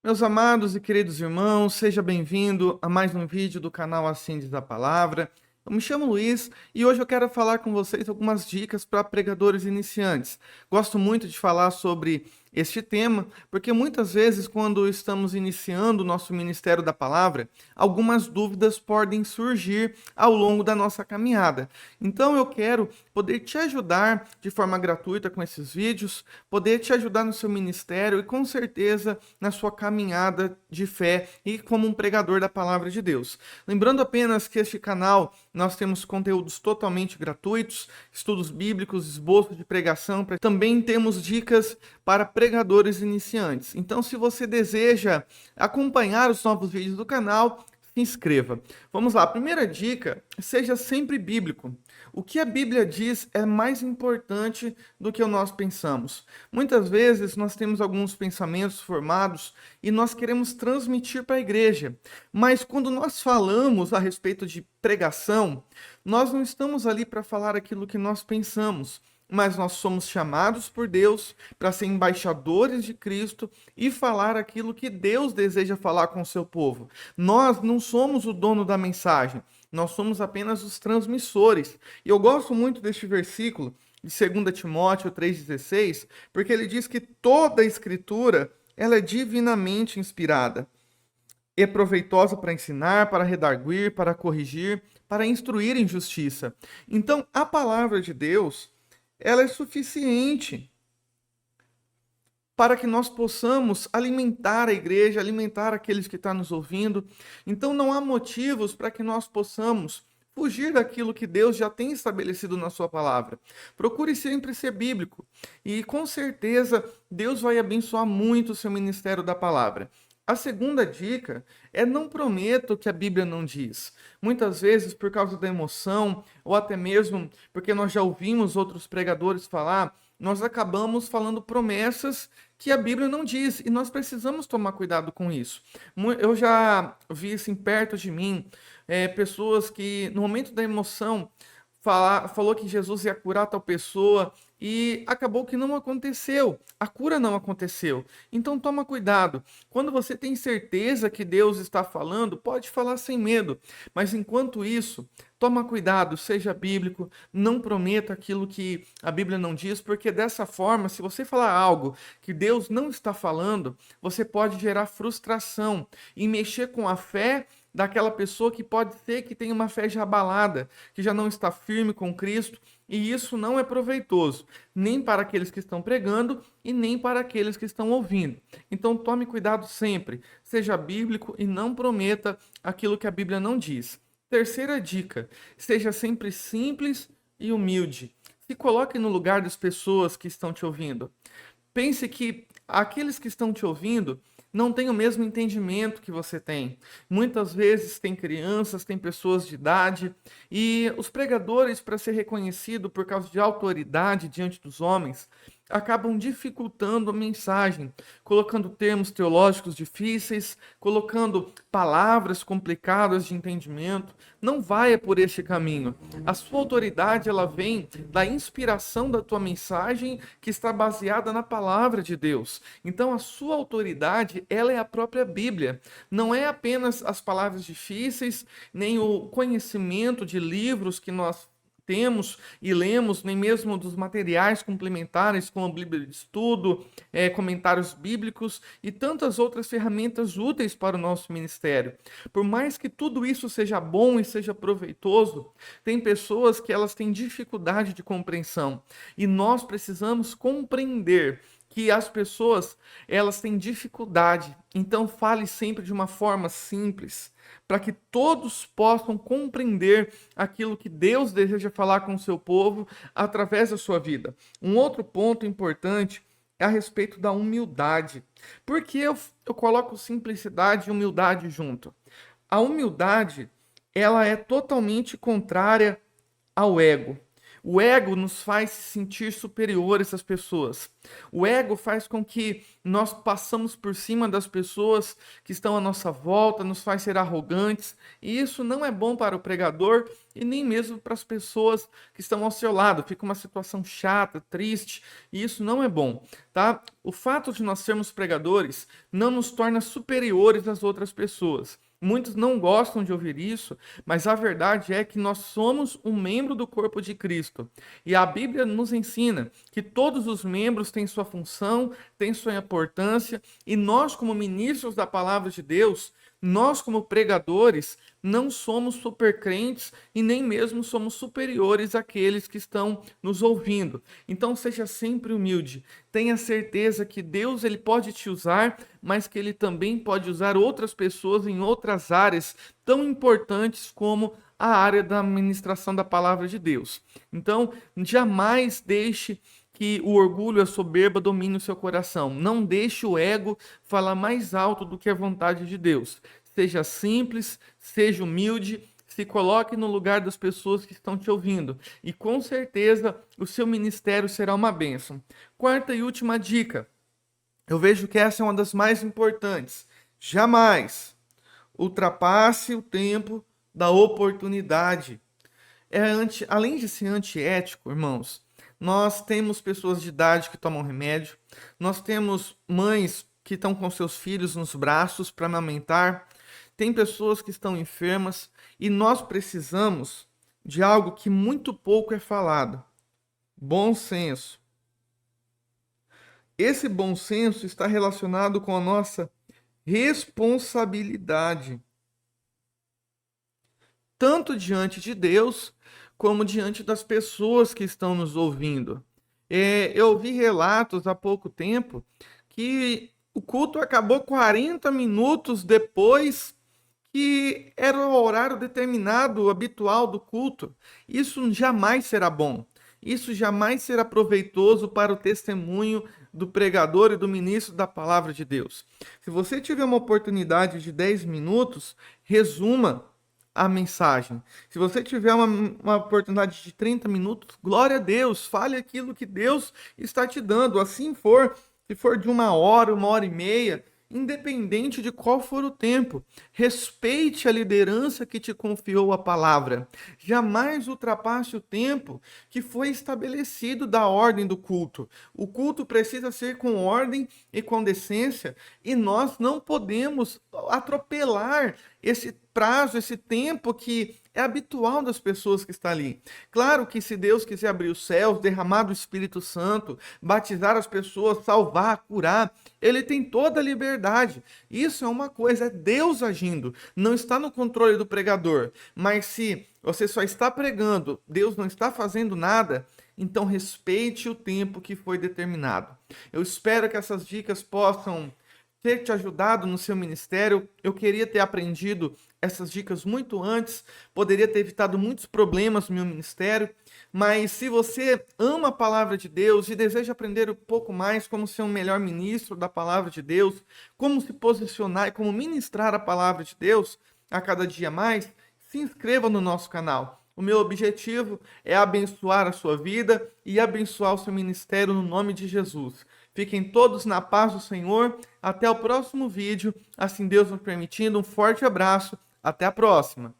Meus amados e queridos irmãos, seja bem-vindo a mais um vídeo do canal Assim Diz a Palavra. Eu me chamo Luiz e hoje eu quero falar com vocês algumas dicas para pregadores iniciantes. Gosto muito de falar sobre este tema, porque muitas vezes, quando estamos iniciando o nosso ministério da palavra, algumas dúvidas podem surgir ao longo da nossa caminhada. Então eu quero poder te ajudar de forma gratuita com esses vídeos, poder te ajudar no seu ministério e com certeza na sua caminhada de fé e como um pregador da palavra de Deus. Lembrando apenas que este canal nós temos conteúdos totalmente gratuitos, estudos bíblicos, esboços de pregação, também temos dicas para pregadores iniciantes. Então, se você deseja acompanhar os novos vídeos do canal, se inscreva. Vamos lá, a primeira dica: seja sempre bíblico. O que a Bíblia diz é mais importante do que nós pensamos. Muitas vezes nós temos alguns pensamentos formados e nós queremos transmitir para a igreja, mas quando nós falamos a respeito de pregação, nós não estamos ali para falar aquilo que nós pensamos, mas nós somos chamados por Deus para ser embaixadores de Cristo e falar aquilo que Deus deseja falar com o seu povo. Nós não somos o dono da mensagem, nós somos apenas os transmissores. E eu gosto muito deste versículo de 2 Timóteo 3,16, porque ele diz que toda a escritura ela é divinamente inspirada e proveitosa para ensinar, para redarguir, para corrigir, para instruir em justiça. Então, a palavra de Deus ela é suficiente para que nós possamos alimentar a igreja, alimentar aqueles que estão nos ouvindo. Então não há motivos para que nós possamos fugir daquilo que Deus já tem estabelecido na sua palavra. Procure sempre ser bíblico e com certeza Deus vai abençoar muito o seu ministério da palavra. A segunda dica é: não prometo o que a Bíblia não diz. Muitas vezes, por causa da emoção, ou até mesmo porque nós já ouvimos outros pregadores falar, nós acabamos falando promessas que a Bíblia não diz, e nós precisamos tomar cuidado com isso. Eu já vi assim perto de mim, pessoas que no momento da emoção falou que Jesus ia curar tal pessoa e acabou que não aconteceu. A cura não aconteceu. Então toma cuidado. Quando você tem certeza que Deus está falando, pode falar sem medo. Mas enquanto isso, toma cuidado, seja bíblico, não prometa aquilo que a Bíblia não diz, porque dessa forma, se você falar algo que Deus não está falando, você pode gerar frustração e mexer com a fé daquela pessoa que pode ser que tenha uma fé já abalada, que já não está firme com Cristo, e isso não é proveitoso, nem para aqueles que estão pregando e nem para aqueles que estão ouvindo. Então tome cuidado sempre, seja bíblico e não prometa aquilo que a Bíblia não diz. Terceira dica: seja sempre simples e humilde. Se coloque no lugar das pessoas que estão te ouvindo. Pense que aqueles que estão te ouvindo não têm o mesmo entendimento que você tem. Muitas vezes tem crianças, tem pessoas de idade, e os pregadores, para ser reconhecido por causa de autoridade diante dos homens, acabam dificultando a mensagem, colocando termos teológicos difíceis, colocando palavras complicadas de entendimento. Não vai por este caminho. A sua autoridade ela vem da inspiração da tua mensagem, que está baseada na palavra de Deus. Então a sua autoridade, ela é a própria Bíblia. Não é apenas as palavras difíceis, nem o conhecimento de livros que nós temos e lemos, nem mesmo dos materiais complementares, como a Bíblia de Estudo, comentários bíblicos e tantas outras ferramentas úteis para o nosso ministério. Por mais que tudo isso seja bom e seja proveitoso, tem pessoas que elas têm dificuldade de compreensão e nós precisamos compreender que as pessoas elas têm dificuldade. Então fale sempre de uma forma simples, para que todos possam compreender aquilo que Deus deseja falar com o seu povo através da sua vida. Um outro ponto importante é a respeito da humildade. Por que eu coloco simplicidade e humildade junto? A humildade, ela é totalmente contrária ao ego. O ego nos faz se sentir superiores às pessoas. O ego faz com que nós passamos por cima das pessoas que estão à nossa volta, nos faz ser arrogantes, e isso não é bom para o pregador e nem mesmo para as pessoas que estão ao seu lado. Fica uma situação chata, triste, e isso não é bom, tá? O fato de nós sermos pregadores não nos torna superiores às outras pessoas. Muitos não gostam de ouvir isso, mas a verdade é que nós somos um membro do corpo de Cristo. E a Bíblia nos ensina que todos os membros têm sua função, têm sua importância, e nós, como ministros da palavra de Deus, nós, como pregadores, não somos supercrentes e nem mesmo somos superiores àqueles que estão nos ouvindo. Então, seja sempre humilde. Tenha certeza que Deus ele pode te usar, mas que ele também pode usar outras pessoas em outras áreas tão importantes como a área da ministração da palavra de Deus. Então, jamais deixe que o orgulho e a soberba dominem o seu coração. Não deixe o ego falar mais alto do que a vontade de Deus. Seja simples, seja humilde, se coloque no lugar das pessoas que estão te ouvindo. E com certeza o seu ministério será uma bênção. Quarta e última dica. Eu vejo que essa é uma das mais importantes. Jamais ultrapasse o tempo da oportunidade. Além de ser antiético, irmãos, nós temos pessoas de idade que tomam remédio, nós temos mães que estão com seus filhos nos braços para amamentar, tem pessoas que estão enfermas e nós precisamos de algo que muito pouco é falado: bom senso. Esse bom senso está relacionado com a nossa responsabilidade, tanto diante de Deus, como diante das pessoas que estão nos ouvindo. Eu ouvi relatos há pouco tempo que o culto acabou 40 minutos depois que era o horário determinado, habitual do culto. Isso jamais será bom. Isso jamais será proveitoso para o testemunho do pregador e do ministro da palavra de Deus. Se você tiver uma oportunidade de 10 minutos, resuma a mensagem. Se você tiver uma oportunidade de 30 minutos, glória a Deus, fale aquilo que Deus está te dando. Assim for, se for de 1 hora e meia, independente de qual for o tempo, respeite a liderança que te confiou a palavra. Jamais ultrapasse o tempo que foi estabelecido da ordem do culto. O culto precisa ser com ordem e com decência, e nós não podemos atropelar esse prazo, esse tempo que é habitual das pessoas que estão ali. Claro que se Deus quiser abrir os céus, derramar do Espírito Santo, batizar as pessoas, salvar, curar, ele tem toda a liberdade. Isso é uma coisa, é Deus agindo. Não está no controle do pregador. Mas se você só está pregando, Deus não está fazendo nada, então respeite o tempo que foi determinado. Eu espero que essas dicas possam ter te ajudado no seu ministério. Eu queria ter aprendido essas dicas muito antes, poderia ter evitado muitos problemas no meu ministério, mas se você ama a palavra de Deus e deseja aprender um pouco mais como ser um melhor ministro da palavra de Deus, como se posicionar e como ministrar a palavra de Deus a cada dia mais, se inscreva no nosso canal. O meu objetivo é abençoar a sua vida e abençoar o seu ministério no nome de Jesus. Fiquem todos na paz do Senhor. Até o próximo vídeo. Assim Deus nos permitindo. Um forte abraço. Até a próxima.